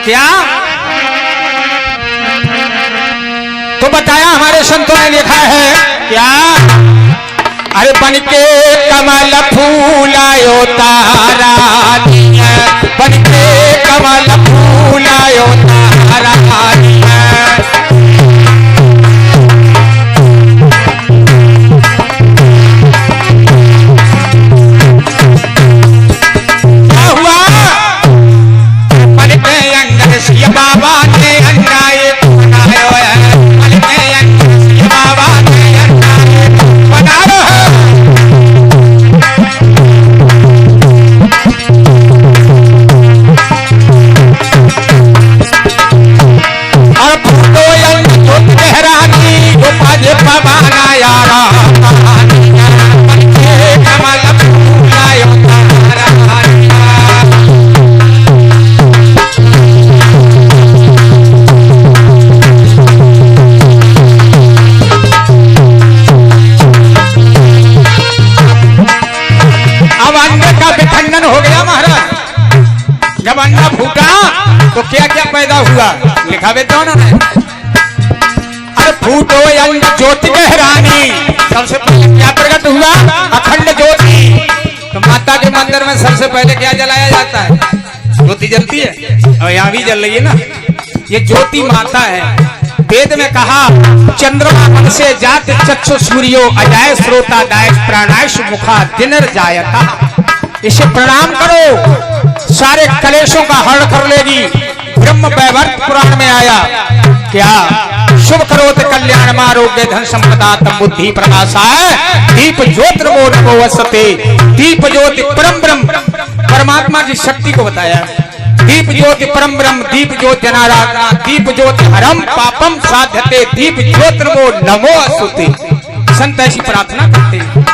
क्या? तो बताया हमारे संतों ने लिखा है क्या? अरे बन के कमल फूलायो तारा दिया, बन के कमल फूलायो तारा दिया। क्या हुआ? बन के अंदर से बाबा ने अन्याय बनायो है, बन के अंदर से बाबा ने अन्याय बनायो है। हो गया महाराज। जब अंडा फूटा तो क्या क्या पैदा हुआ लिखा वे दोनों ने। अरे फूटो ज्योति गहरानी, सबसे पहले क्या प्रकट हुआ? अखंड ज्योति। तो माता के मंदिर में सबसे पहले क्या जलाया जाता है? ज्योति जलती है, और यहाँ भी जल रही है ना। ये ज्योति माता है। वेद में कहा चंद्रमा मन से जात चक्षु सूर्यो अजाय श्रोता दाय प्राणायुष मुखा दिनर जायता। इसे प्रणाम करो, सारे कलेशों का हरण कर लेगी। ब्रह्म वैवर्त पुराण में आया क्या? शुभ करोत कल्याण आरोग्य धन संपदा तम बुद्धि प्रकाशाय दीप ज्योतिर्मो नमो वसते। दीप ज्योति परम ब्रह्म, परमात्मा की शक्ति को बताया। दीप ज्योति परम ब्रह्म, दीप ज्योति जनाराधना, दीप ज्योति हरम पापम साध्यते, दीप ज्योतिर्मो नमो वसते। संत ऐसी प्रार्थना करते हैं।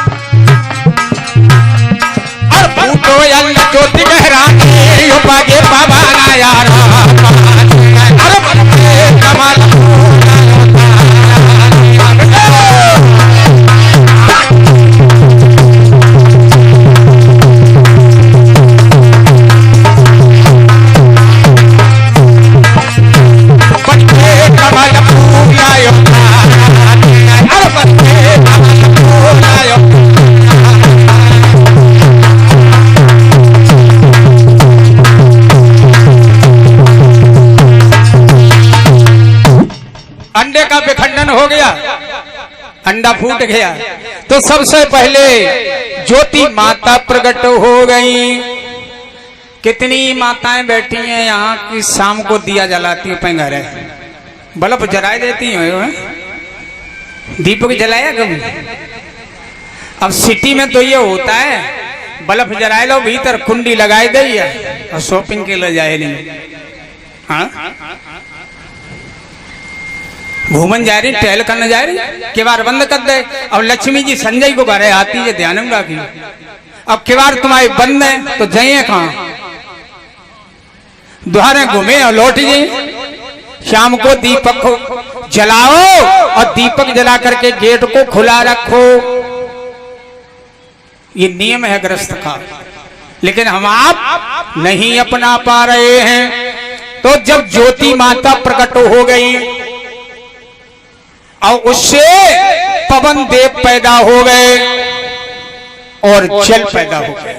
फूटो ज्योति गहरानी उपागे बाबा ना यार। अरे कमाल अंडे का विखंडन हो गया, अंडा फूट गया। तो सबसे पहले ज्योति माता प्रकट हो गई। कितनी माताएं बैठी हैं यहाँ की शाम को दिया जलाती है, पैंगारे बल्ब जलाए देती हैं। दीपक जलाया कभी? अब सिटी में तो ये होता है बल्ब जलाए लो, भीतर कुंडी लगाई गई है और शॉपिंग के लिए जाए नहीं। हाँ घूमन जा रही, टहल करने जा रही, किवाड़ बंद कर दे। अब लक्ष्मी जी संजय को घरे आती है, ध्यान में रखी। अब किवाड़ तुम्हारी बंद है तो जाइए कहाँ? द्वारे घूमे और लौट जाइए। शाम को दीपक को जलाओ और दीपक जला करके गेट को खुला रखो। ये नियम है गृहस्थ का, लेकिन हम आप नहीं अपना पा रहे हैं। तो जब ज्योति माता प्रकट हो गई और उससे पवन देव पैदा हो गए और जल पैदा हो गए।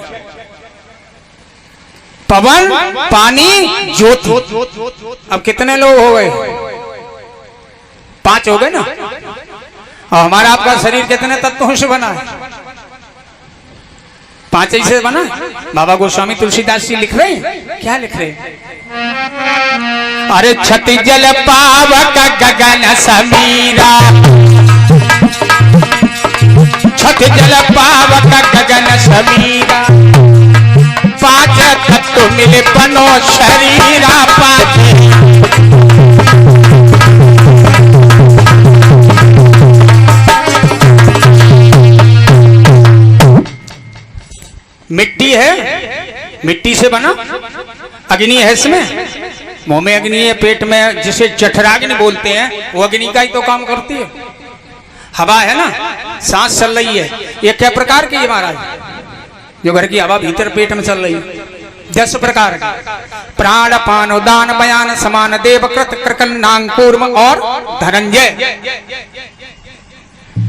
पवन, पानी, ज्योति। अब कितने लोग हो गए? 5 हो गए ना। और हमारा आपका शरीर कितने तत्वों से बना है? 5 ही से बना। बाबा गोस्वामी तुलसीदास जी लिख रहे हैं, क्या लिख रहे हैं? अरे छति जल पावक गगन समीरा, छति जल पावक गगन समीरा, 5 तत्व मिले बनो शरीरा। 5 मिट्टी है, मिट्टी से बना। अग्नि है इसमें, मुंह में अग्नि है, पेट में जिसे जठराग्नि बोलते हैं, वो अग्नि का ही तो काम करती है। हवा है ना, सांस चल रही है। ये क्या प्रकार की है महाराज? जो घर की हवा भीतर पेट में चल रही है, 10 प्रकार प्राण अपान उदान बयान समान देवकृत कृकन्नांग कूर्म और धनंजय।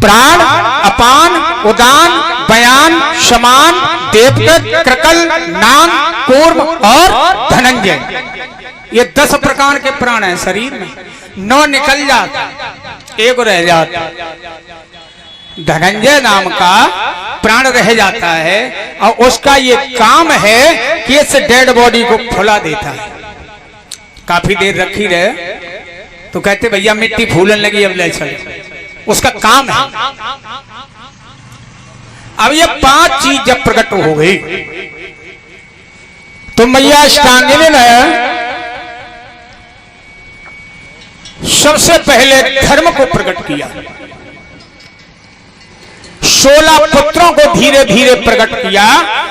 प्राण अपान उदान बयान समान देवकृत कृकल नाम कूर्म और धनंजय, ये 10 प्रकार के प्राण हैं शरीर में। 9 निकल जाता, एक रह जाता। धनंजय नाम का प्राण रह जाता है और उसका ये काम है कि इस डेड बॉडी को फुला देता है। काफी देर रखी रहे तो कहते भैया मिट्टी फूलन लगी, अब ले चल, उसका काम है। अब ये 5 चीज जब प्रकट हो गई तो मैया अष्टांगिनी ने सबसे पहले धर्म को प्रकट किया। 16 पुत्रों को धीरे धीरे प्रकट किया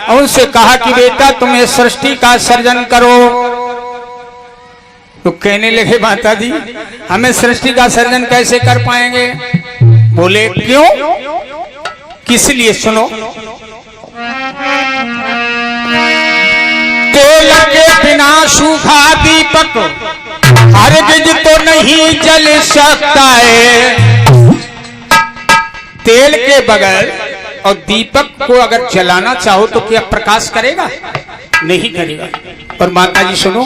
और उनसे कहा कि बेटा तुम इस सृष्टि का सर्जन करो। तो कहने लगे माता जी हमें सृष्टि का सर्जन कैसे कर पाएंगे? बोले क्यों, किस लिए? सुनो, तेल के बिना सूखा दीपक हरगिज तो नहीं जल सकता है। तेल के बगैर और दीपक को अगर जलाना चाहो तो क्या प्रकाश करेगा? नहीं करेगा। और माता जी सुनो,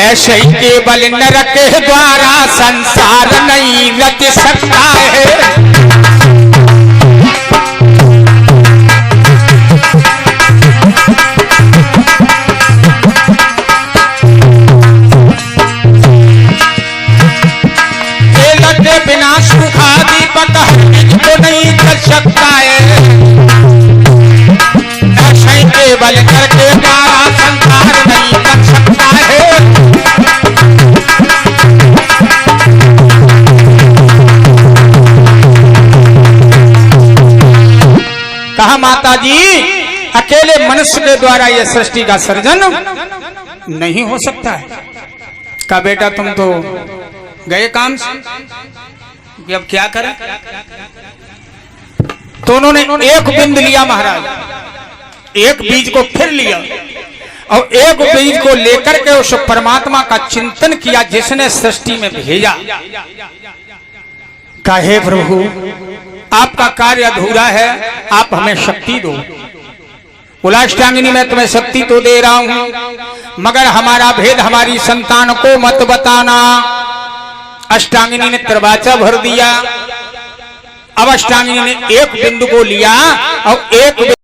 ऐसे ही केवल नरक के द्वारा संसार नहीं रच सकता है। बिना सूखा दीपक तो नहीं जल सकता है। ऐसे ही केवल नरक के द्वारा संसार नहीं रच सकता है। कहा माता जी अकेले मनुष्य के द्वारा यह सृष्टि का सर्जन नहीं हो सकता है। कहा बेटा तुम तो गए काम से, अब क्या करें? तो उन्होंने एक बिंद लिया महाराज, एक बीज को फिर लिया और एक बीज को लेकर के उस परमात्मा का चिंतन किया जिसने सृष्टि में भेजा। कहे प्रभु आपका कार्य अधूरा है, आप हमें शक्ति दो। बोला अष्टांगिनी मैं तुम्हें शक्ति तो दे रहा हूं मगर हमारा भेद हमारी संतान को मत बताना। अष्टांगिनी ने दरवाजा भर दिया। अब अष्टांगिनी ने एक बिंदु को लिया और एक